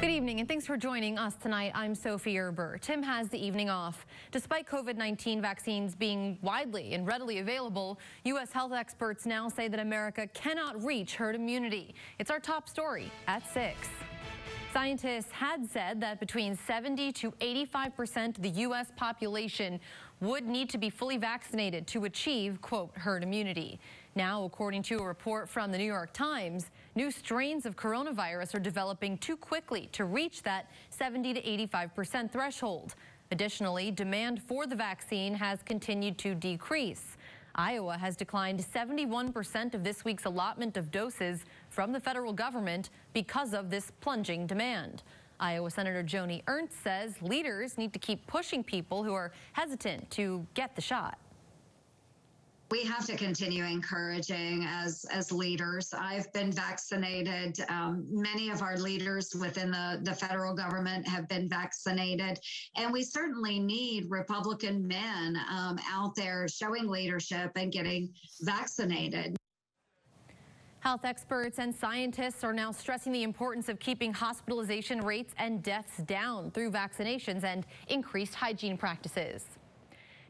Good evening and thanks for joining us tonight. I'm Sophie Erber. Tim has the evening off. Despite COVID-19 vaccines being widely and readily available, U.S. health experts now say that America cannot reach herd immunity. It's our top story at 6. Scientists had said that between 70 to 85% of the U.S. population would need to be fully vaccinated to achieve, quote, herd immunity. Now, according to a report from the New York Times, new strains of coronavirus are developing too quickly to reach that 70 to 85% threshold. Additionally, demand for the vaccine has continued to decrease. Iowa has declined 71% of this week's allotment of doses from the federal government because of this plunging demand. Iowa Senator Joni Ernst says leaders need to keep pushing people who are hesitant to get the shot. We have to continue encouraging as leaders. I've been vaccinated. Many of our leaders within the federal government have been vaccinated. And we certainly need Republican men out there showing leadership and getting vaccinated. Health experts and scientists are now stressing the importance of keeping hospitalization rates and deaths down through vaccinations and increased hygiene practices.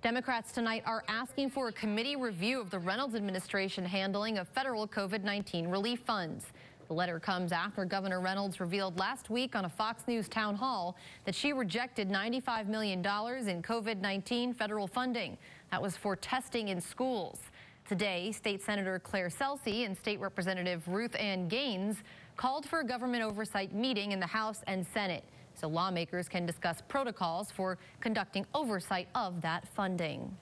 Democrats tonight are asking for a committee review of the Reynolds administration handling of federal COVID-19 relief funds. The letter comes after Governor Reynolds revealed last week on a Fox News town hall that she rejected $95 million in COVID-19 federal funding. That was for testing in schools. Today, State Senator Claire Celsey and State Representative Ruth Ann Gaines called for a government oversight meeting in the House and Senate so lawmakers can discuss protocols for conducting oversight of that funding.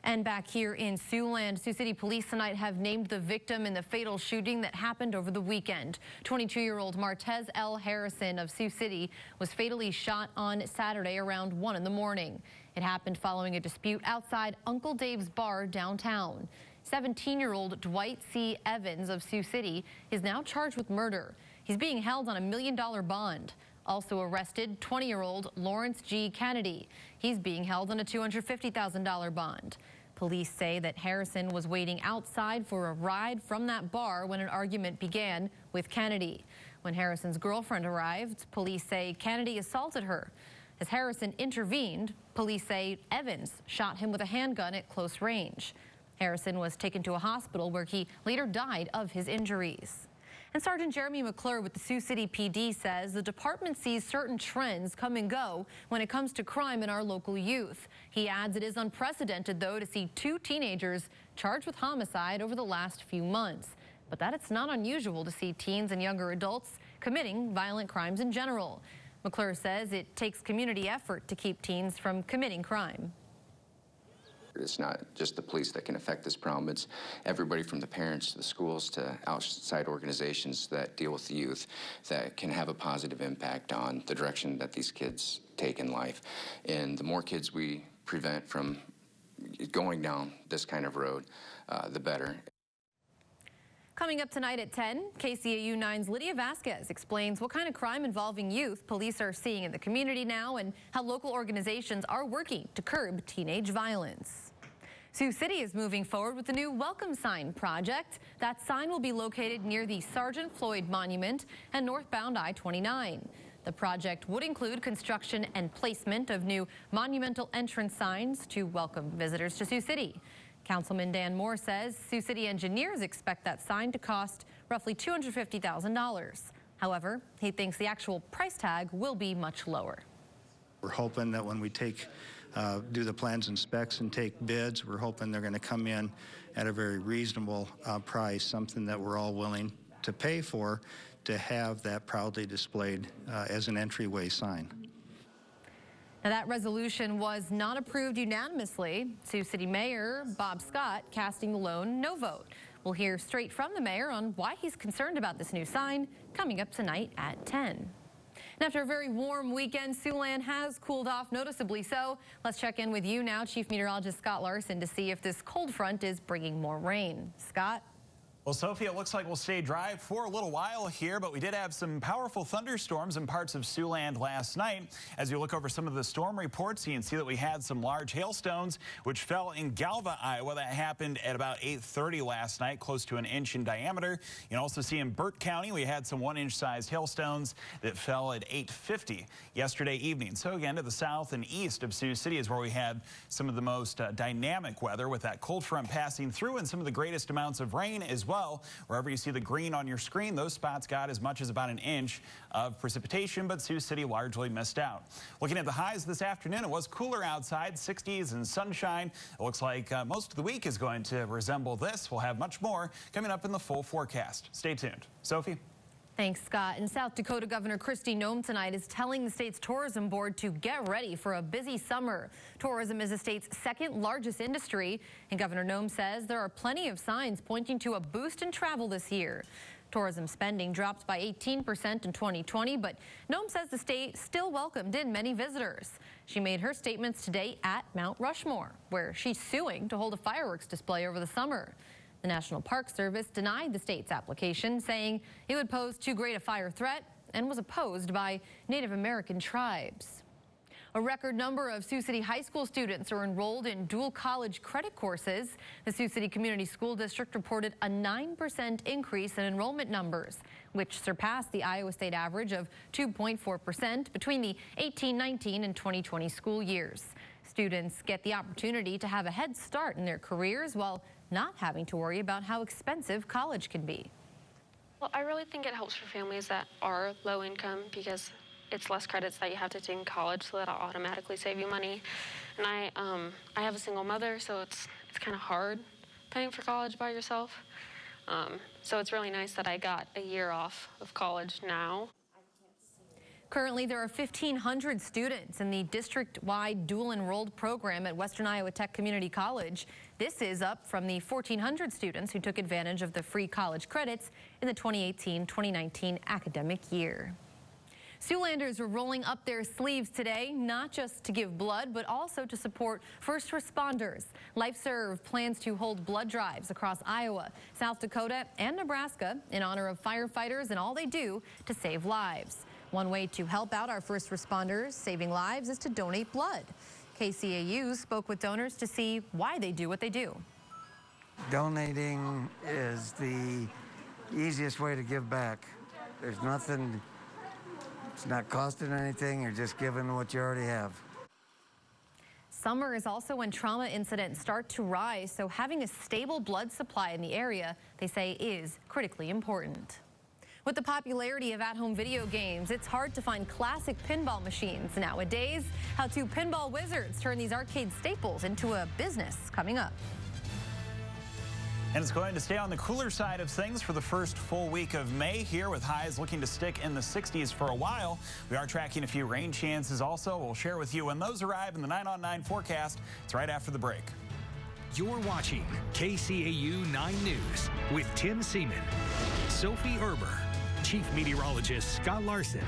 And back here in Siouxland, Sioux City police tonight have named the victim in the fatal shooting that happened over the weekend. 22-year-old Martez L. Harrison of Sioux City was fatally shot on Saturday around 1 in the morning. It happened following a dispute outside Uncle Dave's bar downtown. 17-year-old Dwight C. Evans of Sioux City is now charged with murder. He's being held on $1 million bond. Also arrested, 20-year-old Lawrence G. Kennedy. He's being held on a $250,000 bond. Police say that Harrison was waiting outside for a ride from that bar when an argument began with Kennedy. When Harrison's girlfriend arrived, police say Kennedy assaulted her. As Harrison intervened, police say Evans shot him with a handgun at close range. Harrison was taken to a hospital where he later died of his injuries. And Sergeant Jeremy McClure with the Sioux City PD says the department sees certain trends come and go when it comes to crime in our local youth. He adds it is unprecedented, though, to see 2 teenagers charged with homicide over the last few months. But that it's not unusual to see teens and younger adults committing violent crimes in general. McClure says it takes community effort to keep teens from committing crime. It's not just the police that can affect this problem. It's everybody from the parents to the schools to outside organizations that deal with the youth that can have a positive impact on the direction that these kids take in life. And the more kids we prevent from going down this kind of road, the better. Coming up tonight at 10, KCAU 9's Lydia Vasquez explains what kind of crime involving youth police are seeing in the community now and how local organizations are working to curb teenage violence. Sioux City is moving forward with the new welcome sign project. That sign will be located near the Sergeant Floyd Monument and northbound I-29. The project would include construction and placement of new monumental entrance signs to welcome visitors to Sioux City. Councilman Dan Moore says Sioux City engineers expect that sign to cost roughly $250,000. However, he thinks the actual price tag will be much lower. We're hoping that when we do the plans and specs and take bids, we're hoping they're going to come in at a very reasonable price, something that we're all willing to pay for to have that proudly displayed as an entryway sign. Now, that resolution was not approved unanimously. Sioux City Mayor Bob Scott casting the lone no vote. We'll hear straight from the mayor on why he's concerned about this new sign coming up tonight at 10. And after a very warm weekend, Siouxland has cooled off noticeably so. Let's check in with you now, Chief Meteorologist Scott Larson, to see if this cold front is bringing more rain. Scott? Well, Sophie, it looks like we'll stay dry for a little while here, but we did have some powerful thunderstorms in parts of Siouxland last night. As you look over some of the storm reports, you can see that we had some large hailstones which fell in Galva, Iowa. That happened at about 8:30 last night, close to an inch in diameter. You can also see in Burt County, we had some 1-inch sized hailstones that fell at 8:50 yesterday evening. So again, to the south and east of Sioux City is where we had some of the most dynamic weather, with that cold front passing through and some of the greatest amounts of rain as well. Wherever you see the green on your screen, those spots got as much as about an inch of precipitation, but Sioux City largely missed out. Looking at the highs this afternoon, it was cooler outside, 60s and sunshine. It looks like most of the week is going to resemble this. We'll have much more coming up in the full forecast. Stay tuned. Sophie? Thanks, Scott. In South Dakota, Governor Kristi Noem tonight is telling the state's tourism board to get ready for a busy summer. Tourism is the state's second largest industry, and Governor Noem says there are plenty of signs pointing to a boost in travel this year. Tourism spending dropped by 18% in 2020, but Noem says the state still welcomed in many visitors. She made her statements today at Mount Rushmore, where she's suing to hold a fireworks display over the summer. The National Park Service denied the state's application, saying it would pose too great a fire threat and was opposed by Native American tribes. A record number of Sioux City high school students are enrolled in dual college credit courses. The Sioux City Community School District reported a 9% increase in enrollment numbers, which surpassed the Iowa state average of 2.4% between the 18-19 and 2020 school years. Students get the opportunity to have a head start in their careers while not having to worry about how expensive college can be. Well, I really think it helps for families that are low income, because it's less credits that you have to take in college, so that'll automatically save you money. And I have a single mother, so it's kind of hard paying for college by yourself. So it's really nice that I got a year off of college now. Currently, there are 1,500 students in the district-wide dual-enrolled program at Western Iowa Tech Community College. This is up from the 1,400 students who took advantage of the free college credits in the 2018-2019 academic year. Siouxlanders were rolling up their sleeves today, not just to give blood, but also to support first responders. LifeServe plans to hold blood drives across Iowa, South Dakota, and Nebraska in honor of firefighters and all they do to save lives. One way to help out our first responders saving lives is to donate blood. KCAU spoke with donors to see why they do what they do. Donating is the easiest way to give back. There's nothing, it's not costing anything, you're just giving what you already have. Summer is also when trauma incidents start to rise, so having a stable blood supply in the area, they say, is critically important. With the popularity of at-home video games, it's hard to find classic pinball machines nowadays. How two pinball wizards turn these arcade staples into a business, coming up. And it's going to stay on the cooler side of things for the first full week of May here, with highs looking to stick in the 60s for a while. We are tracking a few rain chances also. We'll share with you when those arrive in the 9 on 9 forecast. It's right after the break. You're watching KCAU 9 News with Tim Seaman, Sophie Erber, Chief Meteorologist Scott Larson,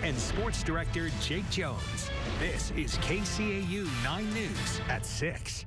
and Sports Director Jake Jones. This is KCAU 9 News at 6.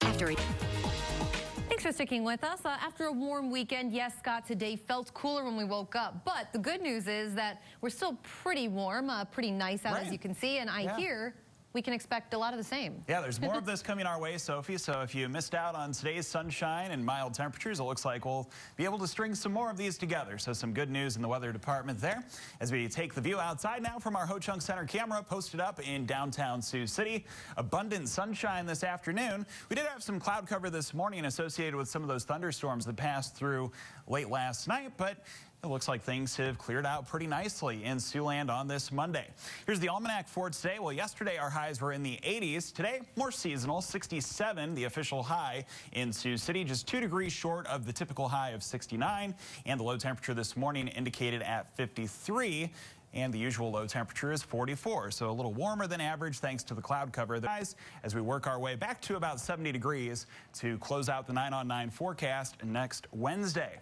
Thanks for sticking with us. After a warm weekend, yes, Scott, today felt cooler when we woke up. But the good news is that we're still pretty warm, pretty nice out, as you can see. And I hear we can expect a lot of the same. Yeah, there's more of this coming our way, Sophie. So if you missed out on today's sunshine and mild temperatures, it looks like we'll be able to string some more of these together. So some good news in the weather department there. As we take the view outside now from our Ho Chunk Center camera posted up in downtown Sioux City. Abundant sunshine this afternoon. We did have some cloud cover this morning associated with some of those thunderstorms that passed through late last night, but it looks like things have cleared out pretty nicely in Siouxland on this Monday. Here's the almanac for today. Well, yesterday our highs were in the 80s. Today, more seasonal, 67, the official high in Sioux City, just 2 degrees short of the typical high of 69. And the low temperature this morning indicated at 53. And the usual low temperature is 44, so a little warmer than average thanks to the cloud cover. As we work our way back to about 70 degrees to close out the 9 on 9 forecast next Wednesday.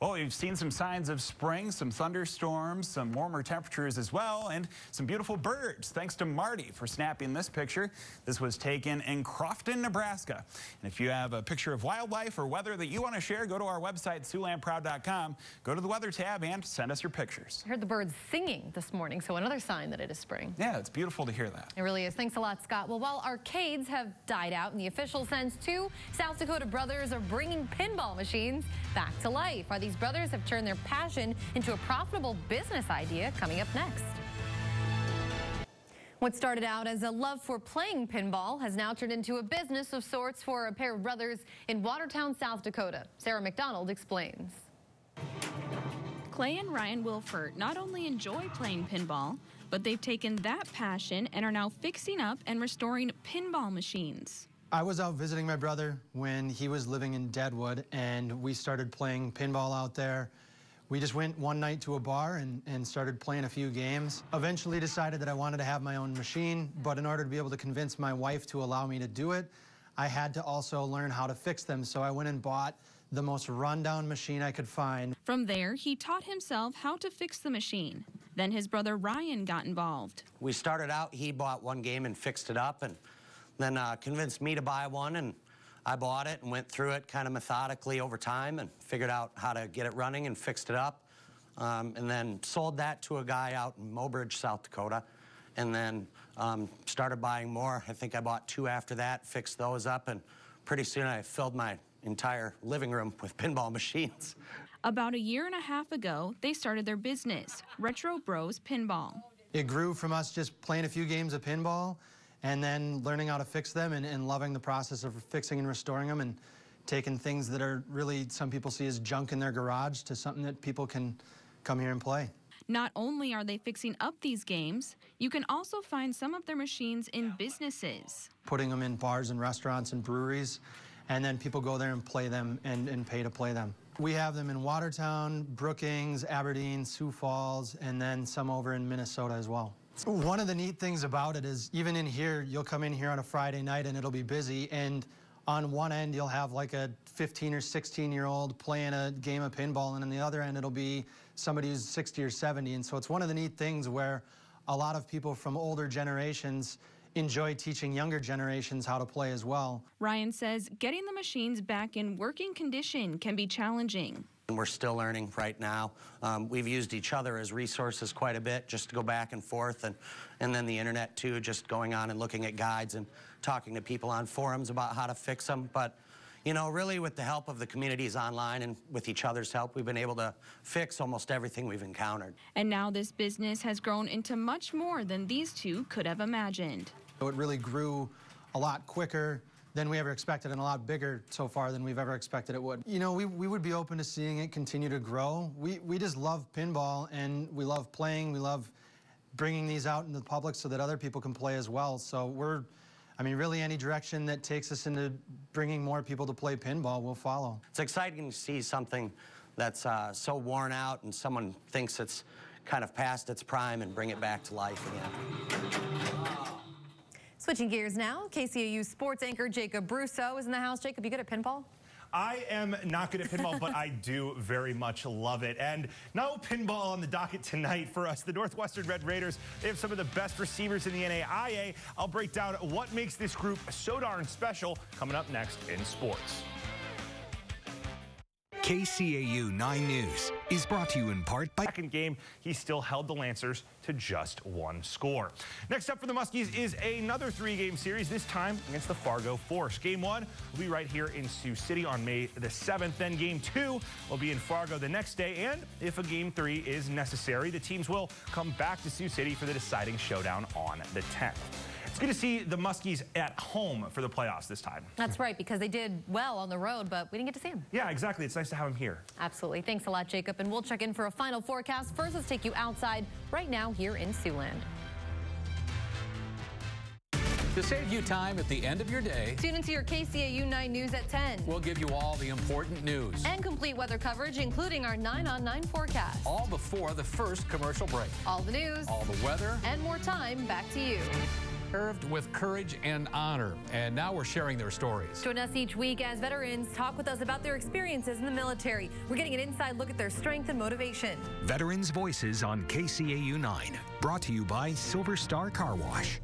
Well, we've seen some signs of spring, some thunderstorms, some warmer temperatures as well, and some beautiful birds. Thanks to Marty for snapping this picture. This was taken in Crofton, Nebraska. And if you have a picture of wildlife or weather that you want to share, go to our website, SiouxlandProud.com. Go to the weather tab and send us your pictures. I heard the birds singing this morning, so another sign that it is spring. Yeah, it's beautiful to hear that. It really is. Thanks a lot, Scott. Well, while arcades have died out in the official sense, too, South Dakota brothers are bringing pinball machines back to life. Are these brothers have turned their passion into a profitable business idea? Coming up next. What started out as a love for playing pinball has now turned into a business of sorts for a pair of brothers in Watertown, South Dakota. Sarah McDonald explains. Clay and Ryan Wilford not only enjoy playing pinball, but they've taken that passion and are now fixing up and restoring pinball machines. I was out visiting my brother when he was living in Deadwood, and we started playing pinball out there. We just went one night to a bar and started playing a few games. Eventually decided that I wanted to have my own machine, but in order to be able to convince my wife to allow me to do it, I had to also learn how to fix them. So I went and bought the most rundown machine I could find. From there, he taught himself how to fix the machine. Then his brother Ryan got involved. We started out, he bought one game and fixed it up, and then convinced me to buy one, and I bought it and went through it kind of methodically over time and figured out how to get it running and fixed it up, and then sold that to a guy out in Mobridge, South Dakota, and then started buying more. I think I bought 2 after that, fixed those up, and pretty soon I filled my entire living room with pinball machines. About a year and a half ago, they started their business, Retro Bros Pinball. It grew from us just playing a few games of pinball and then learning how to fix them and loving the process of fixing and restoring them and taking things that are really some people see as junk in their garage to something that people can come here and play. Not only are they fixing up these games, you can also find some of their machines in businesses. Putting them in bars and restaurants and breweries, and then people go there and play them and pay to play them. We have them in Watertown, Brookings, Aberdeen, Sioux Falls, and then some over in Minnesota as well. One of the neat things about it is even in here, you'll come in here on a Friday night and it'll be busy, and on one end you'll have like a 15 or 16-year-old playing a game of pinball, and on the other end it'll be somebody who's 60 or 70. And so it's one of the neat things where a lot of people from older generations enjoy teaching younger generations how to play as well. Ryan says getting the machines back in working condition can be challenging. We're still learning right now. We've used each other as resources quite a bit just to go back and forth, and then the internet too, just going on and looking at guides and talking to people on forums about how to fix them. But you know, really with the help of the communities online and with each other's help, we've been able to fix almost everything we've encountered. And now this business has grown into much more than these two could have imagined. It really grew a lot quicker than we ever expected, and a lot bigger so far than we've ever expected it would. You know, we would be open to seeing it continue to grow. We just love pinball, and we love playing. We love bringing these out into the public so that other people can play as well. So I mean, really any direction that takes us into bringing more people to play pinball, we'll follow. It's exciting to see something that's so worn out and someone thinks it's kind of past its prime and bring it back to life again. Switching gears now, KCAU sports anchor Jacob Brousseau is in the house. Jacob, you good at pinball? I am not good at pinball, but I do very much love it. And no pinball on the docket tonight for us. The Northwestern Red Raiders, they have some of the best receivers in the NAIA. I'll break down what makes this group so darn special coming up next in sports. KCAU 9 News is brought to you in part by... Second game, he still held the Lancers to just 1 score. Next up for the Muskies is another 3-game series, this time against the Fargo Force. Game 1 will be right here in Sioux City on May the 7th. Then Game 2 will be in Fargo the next day. And if a Game 3 is necessary, the teams will come back to Sioux City for the deciding showdown on the 10th. It's good to see the Muskies at home for the playoffs this time. That's right, because they did well on the road, but we didn't get to see them. Yeah, exactly. It's nice to have them here. Absolutely. Thanks a lot, Jacob. And we'll check in for a final forecast. First, let's take you outside right now here in Siouxland. To save you time at the end of your day, tune into your KCAU 9 News at 10. We'll give you all the important news. And complete weather coverage, including our 9 on 9 forecast. All before the first commercial break. All the news. All the weather. And more time. Back to you. served with courage and honor, and now we're sharing their stories. Join us each week as veterans talk with us about their experiences in the military. We're getting an inside look at their strength and motivation. Veterans Voices on KCAU 9, brought to you by Silver Star Car Wash.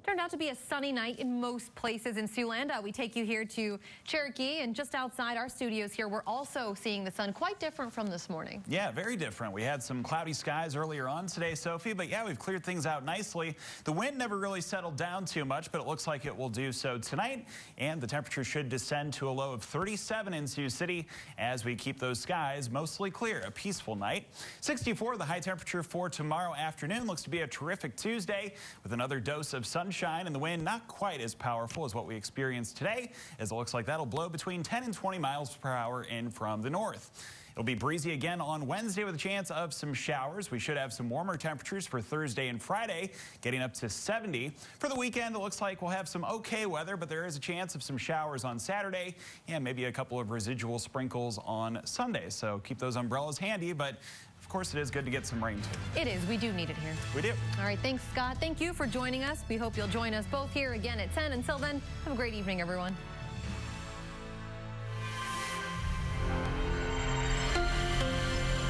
Turned out to be a sunny night in most places in Siouxland. We take you here to Cherokee, and just outside our studios here, we're also seeing the sun quite different from this morning. Yeah, very different. We had some cloudy skies earlier on today, Sophie, but yeah, we've cleared things out nicely. The wind never really settled down too much, but it looks like it will do so tonight, and the temperature should descend to a low of 37 in Sioux City as we keep those skies mostly clear. A peaceful night. 64, the high temperature for tomorrow afternoon. Looks to be a terrific Tuesday with another dose of sunshine, and the wind not quite as powerful as what we experienced today, as it looks like that'll blow between 10 and 20 miles per hour in from the north. It'll be breezy again on Wednesday with a chance of some showers. We should have some warmer temperatures for Thursday and Friday, getting up to 70. For the weekend, it looks like we'll have some okay weather, but there is a chance of some showers on Saturday and maybe a couple of residual sprinkles on Sunday. So keep those umbrellas handy, but of course, it is good to get some rain, too. It is. We do need it here. We do. All right. Thanks, Scott. Thank you for joining us. We hope you'll join us both here again at 10. Until then, have a great evening, everyone.